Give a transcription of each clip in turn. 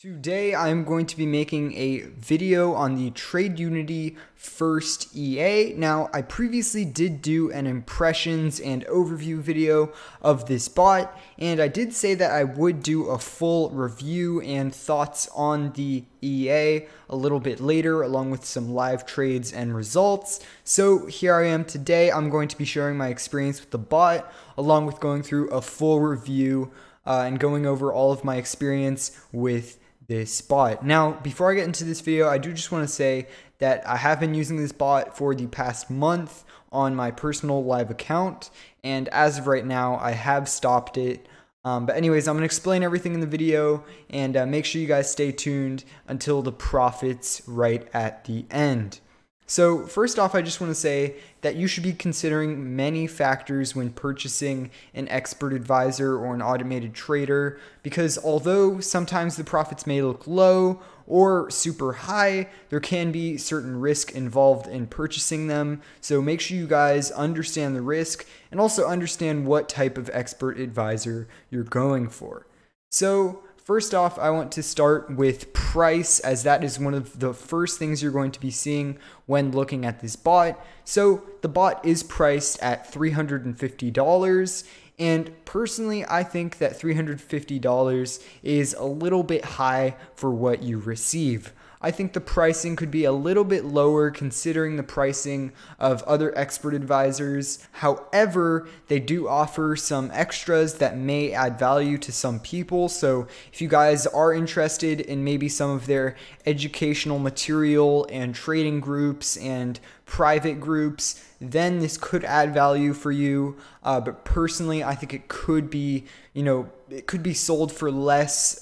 Today I'm going to be making a video on the Tradunity first EA. Now, I previously did do an impressions and overview video of this bot, and I did say that I would do a full review and thoughts on the EA a little bit later, along with some live trades and results. So here I am today. I'm going to be sharing my experience with the bot, along with going through a full review and going over all of my experience with this bot. Now, before I get into this video, I do just want to say that I have been using this bot for the past month on my personal live account, and as of right now, I have stopped it. But anyways, I'm going to explain everything in the video, and make sure you guys stay tuned until the profits right at the end. So first off, I just want to say that you should be considering many factors when purchasing an expert advisor or an automated trader, because although sometimes the profits may look low or super high, there can be certain risk involved in purchasing them. So make sure you guys understand the risk and also understand what type of expert advisor you're going for. So first off, I want to start with price, as that is one of the first things you're going to be seeing when looking at this bot. So the bot is priced at $350, and personally, I think that $350 is a little bit high for what you receive. I think the pricing could be a little bit lower considering the pricing of other expert advisors. However, they do offer some extras that may add value to some people. So if you guys are interested in maybe some of their educational material and trading groups and private groups, then this could add value for you. But personally, I think it could be, it could be sold for less.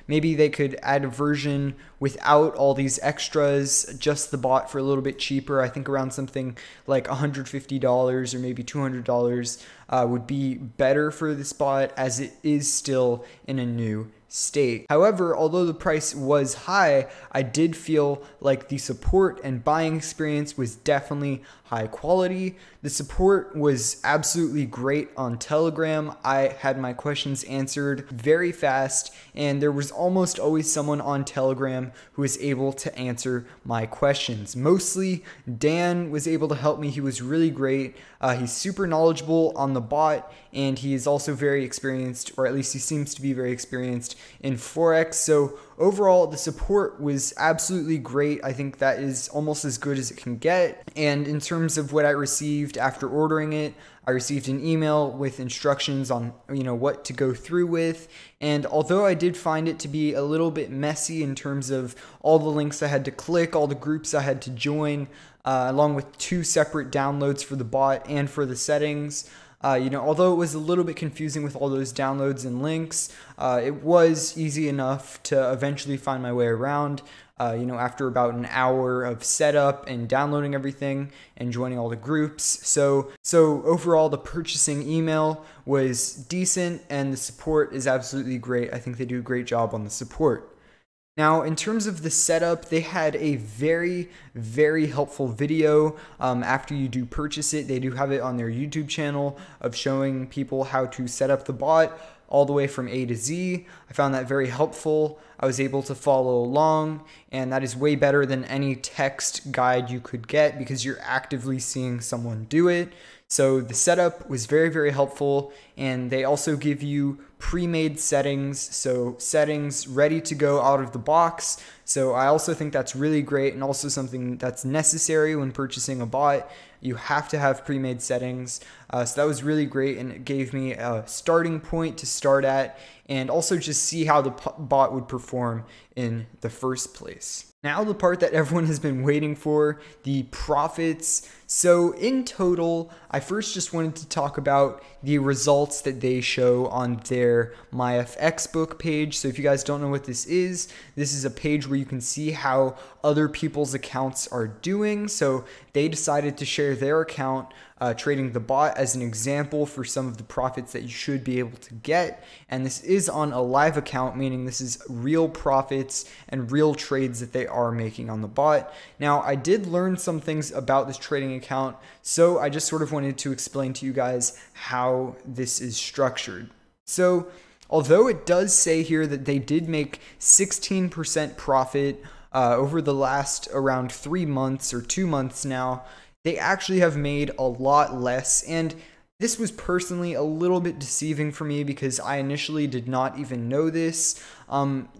Maybe they could add a version without all these extras, just the bot for a little bit cheaper. I think around something like $150 or maybe $200 would be better for this bot, as it is still in a new state. However, although the price was high, I did feel like the support and buying experience was definitely high quality. The support was absolutely great on Telegram. I had my questions answered very fast, and there was almost always someone on Telegram who was able to answer my questions. Mostly Dan was able to help me. He was really great. He's super knowledgeable on the bot, and he is also very experienced, or at least he seems to be very experienced in Forex. So overall, the support was absolutely great. I think that is almost as good as it can get. And in terms of what I received after ordering it, I received an email with instructions on, what to go through with. And although I did find it to be a little bit messy in terms of all the links I had to click, all the groups I had to join, along with 2 separate downloads for the bot and for the settings, although it was a little bit confusing with all those downloads and links, it was easy enough to eventually find my way around, after about an hour of setup and downloading everything and joining all the groups. So overall, the purchasing email was decent, and the support is absolutely great. I think they do a great job on the support. Now, in terms of the setup, they had a very, very helpful video after you do purchase it. They do have it on their YouTube channel of showing people how to set up the bot all the way from A to Z. I found that very helpful. I was able to follow along, and that is way better than any text guide you could get because you're actively seeing someone do it. So the setup was very, very helpful, and they also give you pre-made settings, so settings ready to go out of the box. So I also think that's really great, and also something that's necessary when purchasing a bot. You have to have pre-made settings. So that was really great, and it gave me a starting point to start at, and also just see how the bot would perform in the first place. Now the part that everyone has been waiting for, the profits. So in total, I first just wanted to talk about the results that they show on their MyFX book page. So if you guys don't know what this is a page where you can see how other people's accounts are doing. So they decided to share their account trading the bot as an example for some of the profits that you should be able to get. And this is on a live account, meaning this is real profits and real trades that they are making on the bot. Now, I did learn some things about this trading account, so I just sort of wanted to explain to you guys how this is structured. So although it does say here that they did make 16% profit over the last around 3 months or 2 months now, they actually have made a lot less. And this was personally a little bit deceiving for me because I initially did not even know this.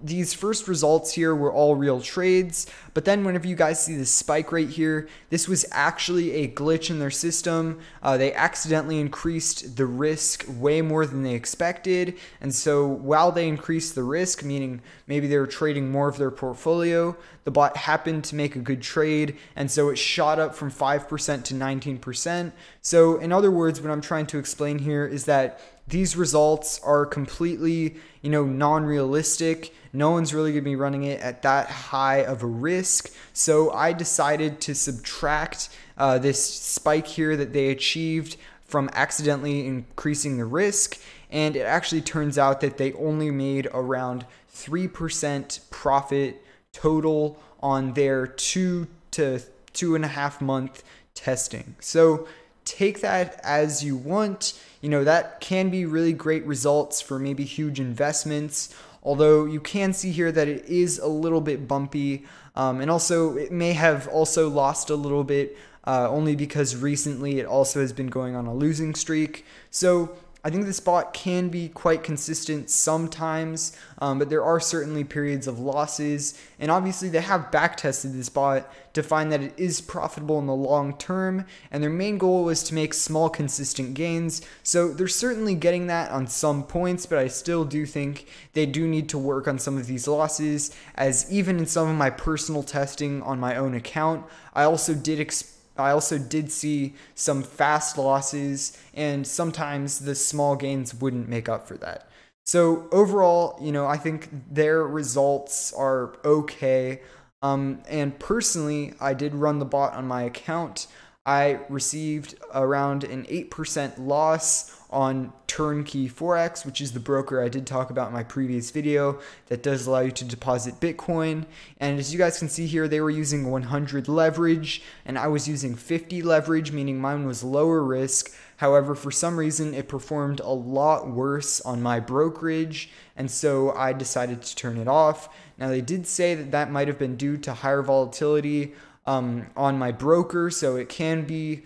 These first results here were all real trades, but then whenever you guys see this spike right here, this was actually a glitch in their system. They accidentally increased the risk way more than they expected, and so while they increased the risk, meaning maybe they were trading more of their portfolio, the bot happened to make a good trade, and so it shot up from 5% to 19%. So in other words, what I'm trying to explain here is that these results are completely, non-realistic. No one's really going to be running it at that high of a risk. So I decided to subtract this spike here that they achieved from accidentally increasing the risk. And it actually turns out that they only made around 3% profit total on their 2 to 2.5 month testing. So take that as you want. That can be really great results for maybe huge investments, although you can see here that it is a little bit bumpy, and also it may have also lost a little bit only because recently it also has been going on a losing streak. So I think this bot can be quite consistent sometimes, but there are certainly periods of losses, and obviously they have backtested this bot to find that it is profitable in the long term, and their main goal was to make small consistent gains. So they're certainly getting that on some points, but I still do think they do need to work on some of these losses, as even in some of my personal testing on my own account, I also did see some fast losses, and sometimes the small gains wouldn't make up for that. So overall, I think their results are okay. And personally, I did run the bot on my account. I received around an 8% loss on Turnkey Forex, which is the broker I did talk about in my previous video that does allow you to deposit Bitcoin. And as you guys can see here, they were using 100 leverage and I was using 50 leverage, meaning mine was lower risk. However, for some reason, it performed a lot worse on my brokerage, and so I decided to turn it off. Now, they did say that that might have been due to higher volatility on my broker, so it can be,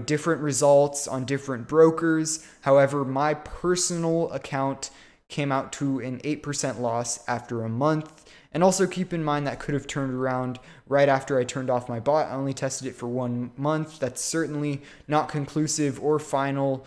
different results on different brokers. However, my personal account came out to an 8% loss after a month. And also keep in mind that could have turned around right after I turned off my bot. I only tested it for 1 month. That's certainly not conclusive or final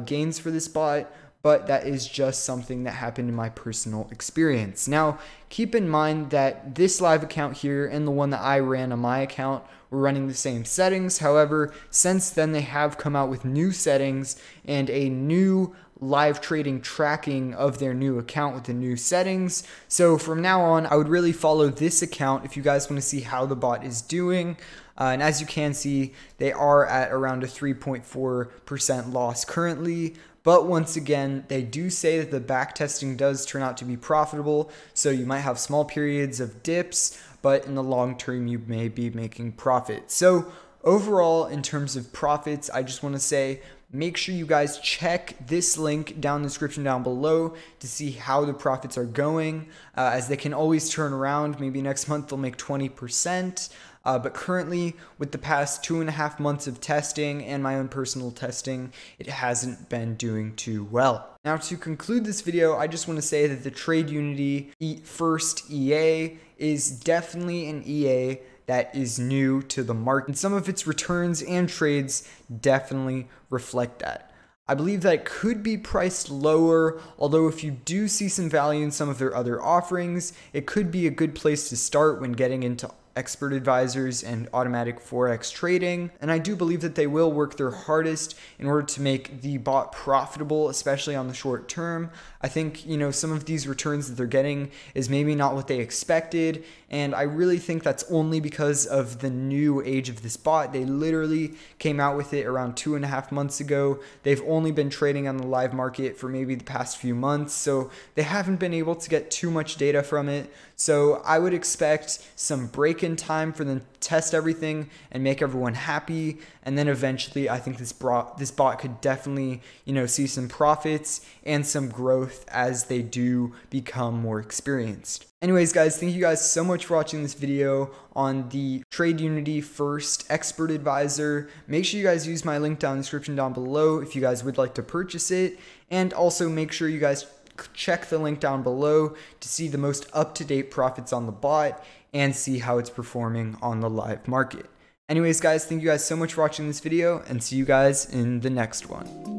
gains for this bot, but that is just something that happened in my personal experience. Now, keep in mind that this live account here and the one that I ran on my account were running the same settings. However, since then they have come out with new settings and a new live trading tracking of their new account with the new settings. So from now on, I would really follow this account if you guys want to see how the bot is doing. And as you can see, they are at around a 3.4% loss currently. But once again, they do say that the backtesting does turn out to be profitable. So you might have small periods of dips, but in the long term, you may be making profit. So overall, in terms of profits, I just want to say, make sure you guys check this link down in the description down below to see how the profits are going, as they can always turn around. Maybe next month they'll make 20%. But currently, with the past 2.5 months of testing and my own personal testing, it hasn't been doing too well. Now, to conclude this video, I just want to say that the Tradunity first EA is definitely an EA that is new to the market, and some of its returns and trades definitely reflect that. I believe that it could be priced lower, although if you do see some value in some of their other offerings, it could be a good place to start when getting into expert advisors and automatic Forex trading. And I do believe that they will work their hardest in order to make the bot profitable, especially on the short term. I think, some of these returns that they're getting is maybe not what they expected. And I really think that's only because of the new age of this bot. They literally came out with it around 2.5 months ago. They've only been trading on the live market for maybe the past few months. So they haven't been able to get too much data from it. So I would expect some break-in time for them to test everything and make everyone happy. And then eventually I think this bot could definitely, see some profits and some growth as they do become more experienced. Anyways, guys, thank you guys so much for watching this video on the Tradunity First Expert Advisor. Make sure you guys use my link down in the description down below if you guys would like to purchase it. And also make sure you guys check the link down below to see the most up-to-date profits on the bot and see how it's performing on the live market. Anyways, guys, thank you guys so much for watching this video, and see you guys in the next one.